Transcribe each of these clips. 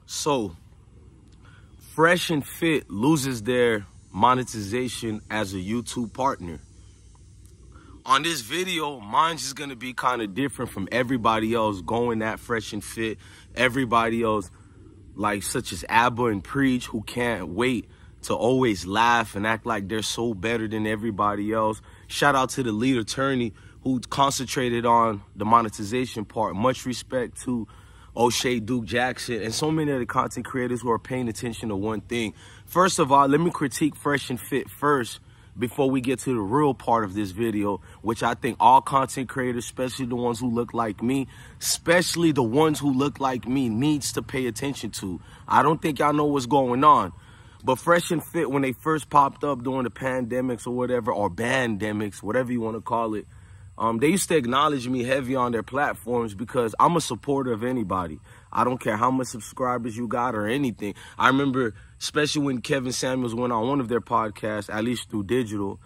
So, Fresh and Fit loses their monetization as a YouTube partner. On this video, mine's just gonna be kind of different from everybody else going at Fresh and Fit. Everybody else, like such as Abba and Preach, who can't wait to always laugh and act like they're so better than everybody else. Shout out to the lead attorney who concentrated on the monetization part. Much respect to O'Shea Duke Jackson and so many of the content creators who are paying attention to one thing. First of all, let me critique Fresh and Fit first before we get to the real part of this video, which I think all content creators, especially the ones who look like me, needs to pay attention to. I don't think y'all know what's going on. But Fresh and Fit, when they first popped up during the pandemics or whatever, or bandemics, whatever you want to call it, they used to acknowledge me heavy on their platforms because I'm a supporter of anybody. I don't care how much subscribers you got or anything. I remember, especially when Kevin Samuels went on one of their podcasts, at least through digital,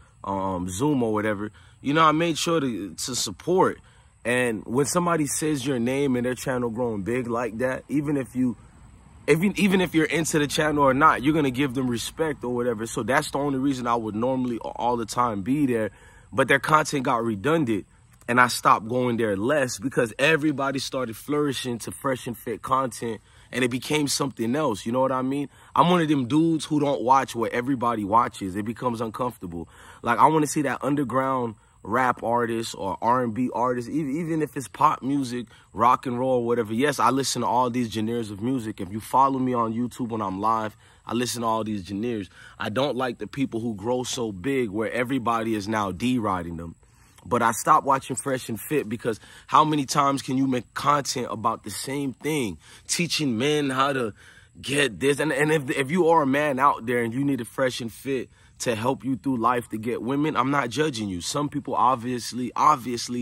Zoom or whatever, you know, I made sure to support. And when somebody says your name and their channel growing big like that, even if you're into the channel or not, you're going to give them respect or whatever. So that's the only reason I would normally all the time be there. But their content got redundant and I stopped going there less because everybody started flourishing to Fresh and Fit content and it became something else. You know what I mean? I'm one of them dudes who don't watch what everybody watches. It becomes uncomfortable. Like, I want to see that underground rap artist or R&B artist, even if it's pop music, rock and roll, whatever. Yes, I listen to all these genres of music. If you follow me on YouTube when I'm live, I listen to all these genres. I don't like the people who grow so big where everybody is now deriding them. But I stopped watching Fresh and Fit because how many times can you make content about the same thing, teaching men how to get this? And if you are a man out there and you need a Fresh and Fit to help you through life to get women, I'm not judging you. Some people obviously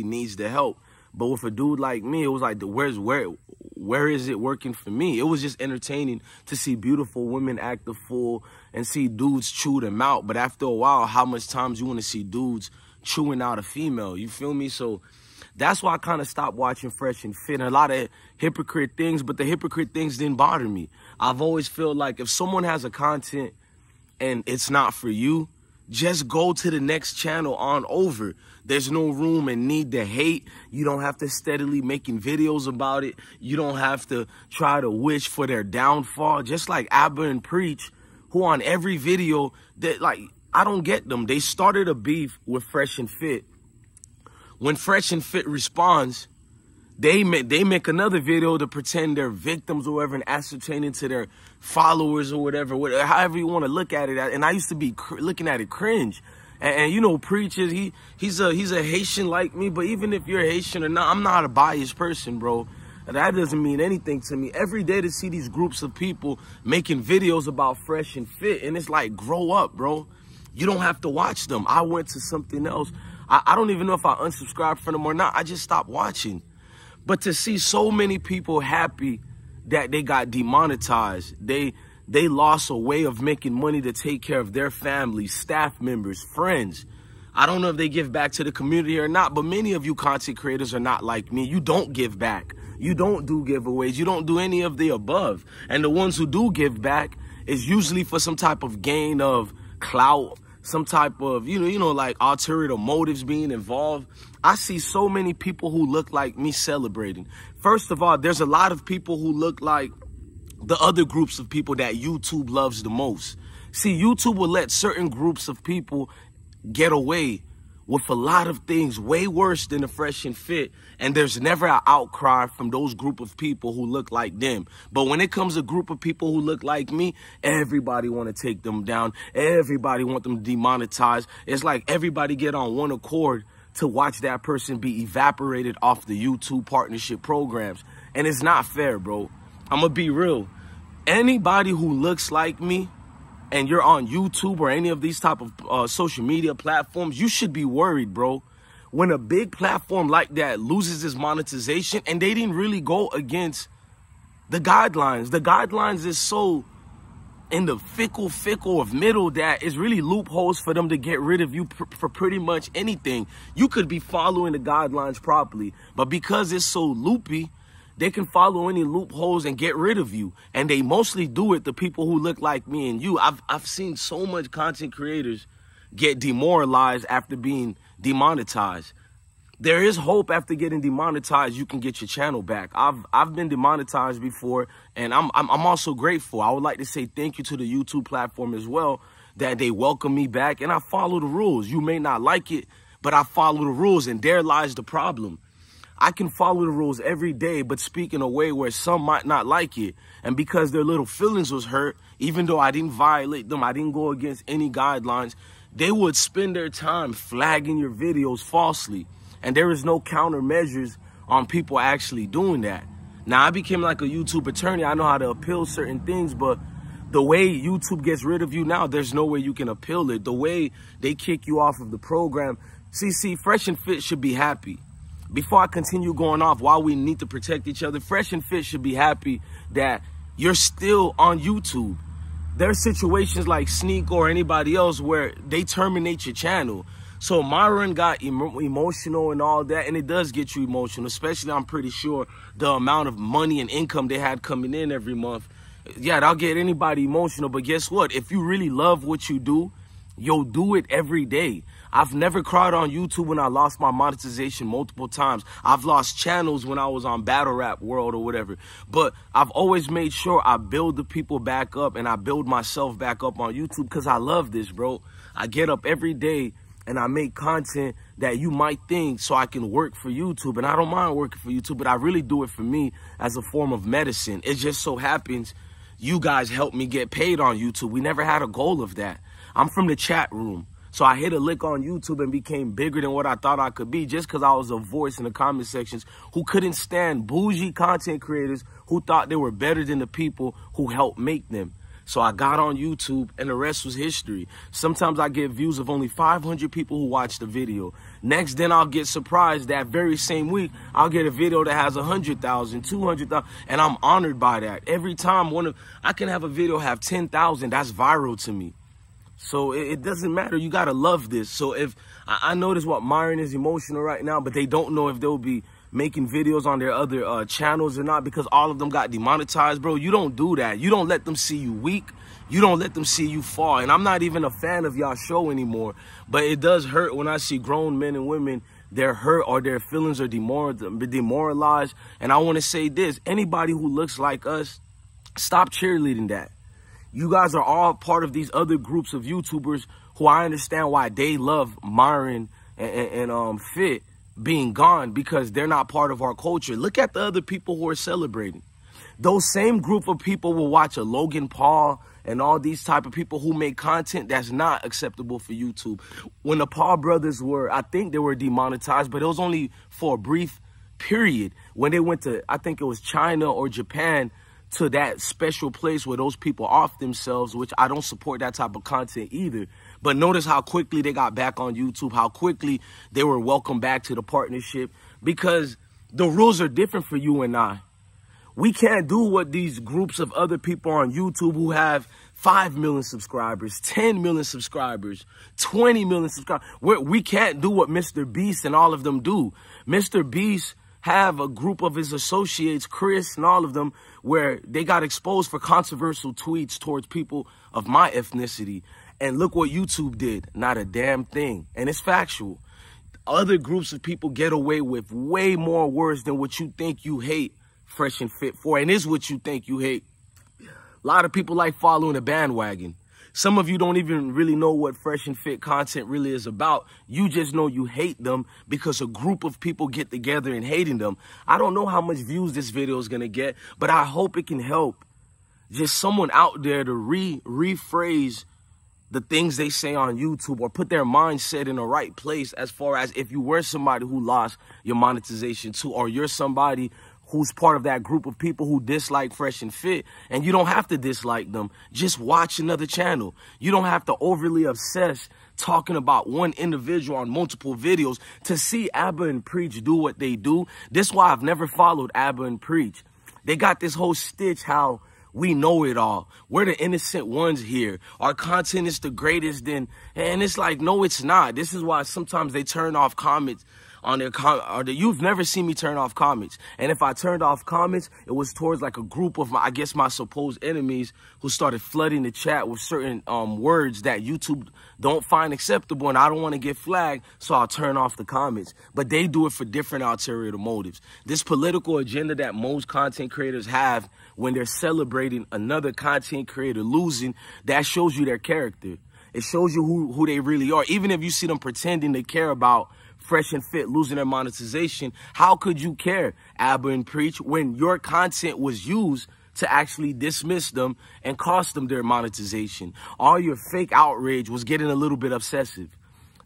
needs the help. But with a dude like me, it was like, where is it working for me? It was just entertaining to see beautiful women act a fool and see dudes chew them out. But after a while, how much times you want to see dudes chewing out a female? You feel me? So that's why I kind of stopped watching Fresh and Fit. And a lot of hypocrite things, but the hypocrite things didn't bother me. I've always felt like if someone has a content and it's not for you, just go to the next channel on over. There's no room and need to hate. You don't have to steadily making videos about it. You don't have to try to wish for their downfall. Just like Abba and Preach, who on every video, that, like, I don't get them. They started a beef with Fresh and Fit. When Fresh and Fit responds, they make another video to pretend they're victims or whatever and ascertaining to their followers or whatever, however you want to look at it. And I used to be looking at it cringe. And you know, Preachers, he's a Haitian like me, but even if you're Haitian or not, I'm not a biased person, bro. That doesn't mean anything to me. Every day to see these groups of people making videos about Fresh and Fit, and it's like, grow up, bro. You don't have to watch them. I went to something else. I don't even know if I unsubscribed from them or not. I just stopped watching. But to see so many people happy that they got demonetized, they lost a way of making money to take care of their families, staff members, friends. I don't know if they give back to the community or not, but many of you content creators are not like me. You don't give back. You don't do giveaways. You don't do any of the above. And the ones who do give back is usually for some type of gain of clout, some type of, you know, like ulterior motives being involved. I see so many people who look like me celebrating. First of all, there's a lot of people who look like the other groups of people that YouTube loves the most. See, YouTube will let certain groups of people get away with a lot of things way worse than the Fresh and Fit, and there's never an outcry from those group of people who look like them. But when it comes to a group of people who look like me, everybody want to take them down. Everybody want them demonetized. It's like everybody get on one accord to watch that person be evaporated off the YouTube partnership programs. And it's not fair, bro. I'm gonna be real. Anybody who looks like me and you're on YouTube or any of these type of social media platforms, you should be worried, bro. When a big platform like that loses its monetization and they didn't really go against the guidelines. The guidelines is so in the fickle of middle that it's really loopholes for them to get rid of you for pretty much anything. You could be following the guidelines properly, but because it's so loopy, they can follow any loopholes and get rid of you. And they mostly do it to people who look like me and you. I've seen so much content creators get demoralized after being demonetized. There is hope after getting demonetized. You can get your channel back. I've been demonetized before, and I'm also grateful. I would like to say thank you to the YouTube platform as well, that they welcome me back, and I follow the rules. You may not like it, but I follow the rules, and there lies the problem. I can follow the rules every day, but speak in a way where some might not like it. And because their little feelings was hurt, even though I didn't violate them, I didn't go against any guidelines, they would spend their time flagging your videos falsely. And there is no countermeasures on people actually doing that. Now, I became like a YouTube attorney. I know how to appeal certain things, but the way YouTube gets rid of you now, there's no way you can appeal it. The way they kick you off of the program. See, Fresh and Fit should be happy. Before I continue going off, while we need to protect each other, Fresh and Fit should be happy that you're still on YouTube. There's situations like Sneak or anybody else where they terminate your channel. So Myron got emotional and all that, and it does get you emotional, especially, I'm pretty sure, the amount of money and income they had coming in every month. Yeah, that'll get anybody emotional, but guess what? If you really love what you do, you'll do it every day. I've never cried on YouTube when I lost my monetization multiple times. I've lost channels when I was on Battle Rap World or whatever. But I've always made sure I build the people back up and I build myself back up on YouTube because I love this, bro. I get up every day and I make content that you might think so I can work for YouTube. And I don't mind working for YouTube, but I really do it for me as a form of medicine. It just so happens you guys helped me get paid on YouTube. We never had a goal of that. I'm from the chat room. So I hit a lick on YouTube and became bigger than what I thought I could be just because I was a voice in the comment sections who couldn't stand bougie content creators who thought they were better than the people who helped make them. So I got on YouTube and the rest was history. Sometimes I get views of only 500 people who watch the video. Next, then I'll get surprised that very same week, I'll get a video that has 100,000, 200,000, and I'm honored by that. Every time I can have a video have 10,000, that's viral to me. So it doesn't matter. You got to love this. So if I notice what Myron is emotional right now, but they don't know if they'll be making videos on their other channels or not because all of them got demonetized, bro. You don't do that. You don't let them see you weak. You don't let them see you fall. And I'm not even a fan of y'all show anymore, but it does hurt when I see grown men and women, they're hurt or their feelings are demoralized. And I want to say this, anybody who looks like us, stop cheerleading that. You guys are all part of these other groups of YouTubers who I understand why they love Myron and Fit being gone because they're not part of our culture. Look at the other people who are celebrating. Those same group of people will watch a Logan Paul and all these type of people who make content that's not acceptable for YouTube. When the Paul brothers were, I think they were demonetized, but it was only for a brief period. When they went to, I think it was China or Japan, to that special place where those people off themselves, which I don't support that type of content either. But notice how quickly they got back on YouTube, how quickly they were welcomed back to the partnership because the rules are different for you and I. We can't do what these groups of other people on YouTube who have 5 million subscribers, 10 million subscribers, 20 million subscribers. We can't do what Mr. Beast and all of them do. Mr. Beast have a group of his associates, Chris and all of them, where they got exposed for controversial tweets towards people of my ethnicity. And look what YouTube did. Not a damn thing. And it's factual. Other groups of people get away with way more words than what you think you hate Fresh and Fit for. And it's what you think you hate. A lot of people like following a bandwagon. Some of you don't even really know what Fresh and Fit content really is about. You just know you hate them because a group of people get together and hating them. I don't know how much views this video is going to get, but I hope it can help just someone out there to rephrase the things they say on YouTube or put their mindset in the right place as far as if you were somebody who lost your monetization too, or you're somebody who's part of that group of people who dislike Fresh and Fit, and you don't have to dislike them. Just watch another channel. You don't have to overly obsess talking about one individual on multiple videos to see Abba and Preach do what they do. This is why I've never followed Abba and Preach. They got this whole stitch how we know it all. We're the innocent ones here. Our content is the greatest. And it's like, no, it's not. This is why sometimes they turn off comments on their you've never seen me turn off comments. And if I turned off comments, it was towards like a group of my supposed enemies who started flooding the chat with certain words that YouTube don't find acceptable, and I don't want to get flagged, so I'll turn off the comments. But they do it for different ulterior motives. This political agenda that most content creators have when they're celebrating another content creator losing, that shows you their character. It shows you who they really are. Even if you see them pretending to care about Fresh and Fit losing their monetization, how could you care, Abba and Preach, when your content was used to actually dismiss them and cost them their monetization? All your fake outrage was getting a little bit obsessive.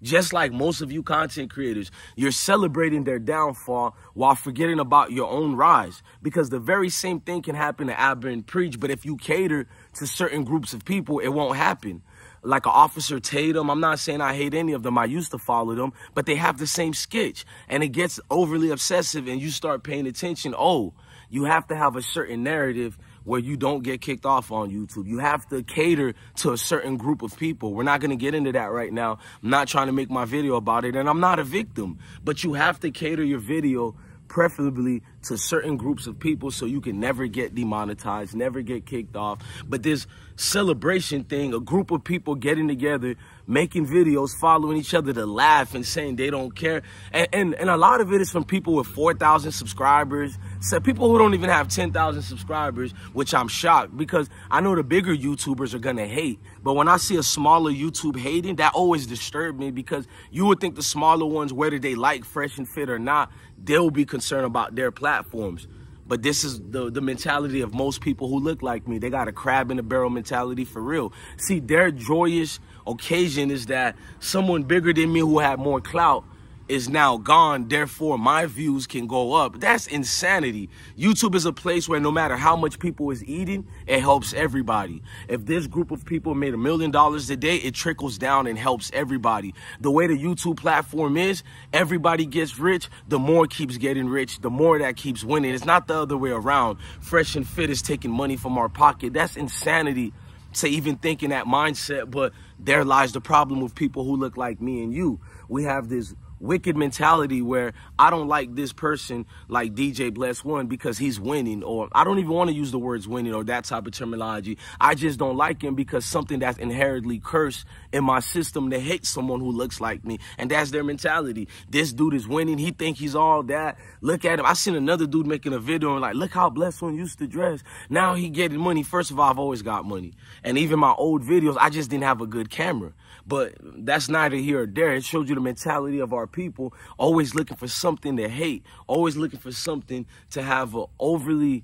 Just like most of you content creators, you're celebrating their downfall while forgetting about your own rise. Because the very same thing can happen to Abba and Preach, but if you cater to certain groups of people, it won't happen. Like an Officer Tatum, I'm not saying I hate any of them. I used to follow them, but they have the same sketch. And it gets overly obsessive and you start paying attention. Oh, you have to have a certain narrative where you don't get kicked off on YouTube. You have to cater to a certain group of people. We're not going to get into that right now. I'm not trying to make my video about it, and I'm not a victim. But you have to cater your video preferably to certain groups of people so you can never get demonetized, never get kicked off. But this celebration thing, a group of people getting together, making videos, following each other to laugh and saying they don't care. And a lot of it is from people with 4,000 subscribers, so people who don't even have 10,000 subscribers, which I'm shocked because I know the bigger YouTubers are going to hate. But when I see a smaller YouTube hating, that always disturbs me because you would think the smaller ones, whether they like Fresh and Fit or not, they'll be concerned about their platforms. But this is the mentality of most people who look like me. They got a crab in the barrel mentality for real. See, their joyous occasion is that someone bigger than me who had more clout is now gone, therefore my views can go up. That's insanity. YouTube is a place where no matter how much people is eating, it helps everybody. If this group of people made $1 million a day, it trickles down and helps everybody. The way the YouTube platform is, everybody gets rich, the more keeps getting rich, the more that keeps winning. It's not the other way around. Fresh and Fit is taking money from our pocket. That's insanity to even think in that mindset, but there lies the problem with people who look like me and you. We have this wicked mentality where I don't like this person like DJ Bless One because he's winning, or I don't even want to use the words winning or that type of terminology. I just don't like him because something that's inherently cursed in my system to hate someone who looks like me, and that's their mentality. This dude is winning. He think he's all that. Look at him. I seen another dude making a video and like, look how Bless One used to dress. Now he getting money. First of all, I've always got money, and even my old videos, I just didn't have a good camera. But that's neither here or there. It shows you the mentality of our people, always looking for something to hate, always looking for something to have a overly,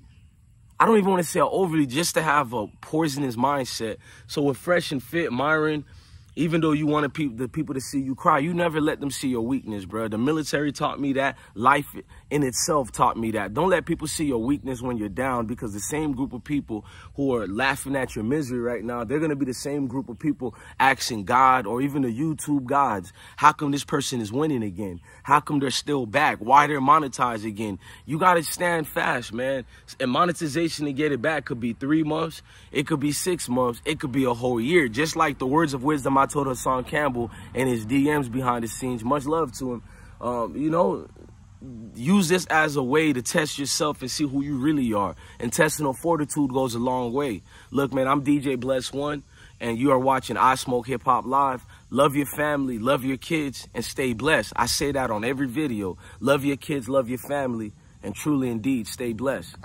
I don't even want to say overly, just to have a poisonous mindset. So with Fresh and Fit, Myron, even though you wanted the people to see you cry, you never let them see your weakness, bro. The military taught me that. Life in itself taught me that. Don't let people see your weakness when you're down, because the same group of people who are laughing at your misery right now, they're going to be the same group of people asking God or even the YouTube gods, how come this person is winning again? How come they're still back? Why they're monetized again? You got to stand fast, man. And monetization to get it back could be 3 months. It could be 6 months. It could be a whole year. Just like the words of wisdom I told Hassan Campbell in his DMs behind the scenes. Much love to him. You know, use this as a way to test yourself and see who you really are. Intestinal fortitude goes a long way. Look, man, I'm DJ Bless One, and you are watching I Smoke Hip Hop Live. Love your family, love your kids, and stay blessed. I say that on every video. Love your kids, love your family, and truly indeed stay blessed.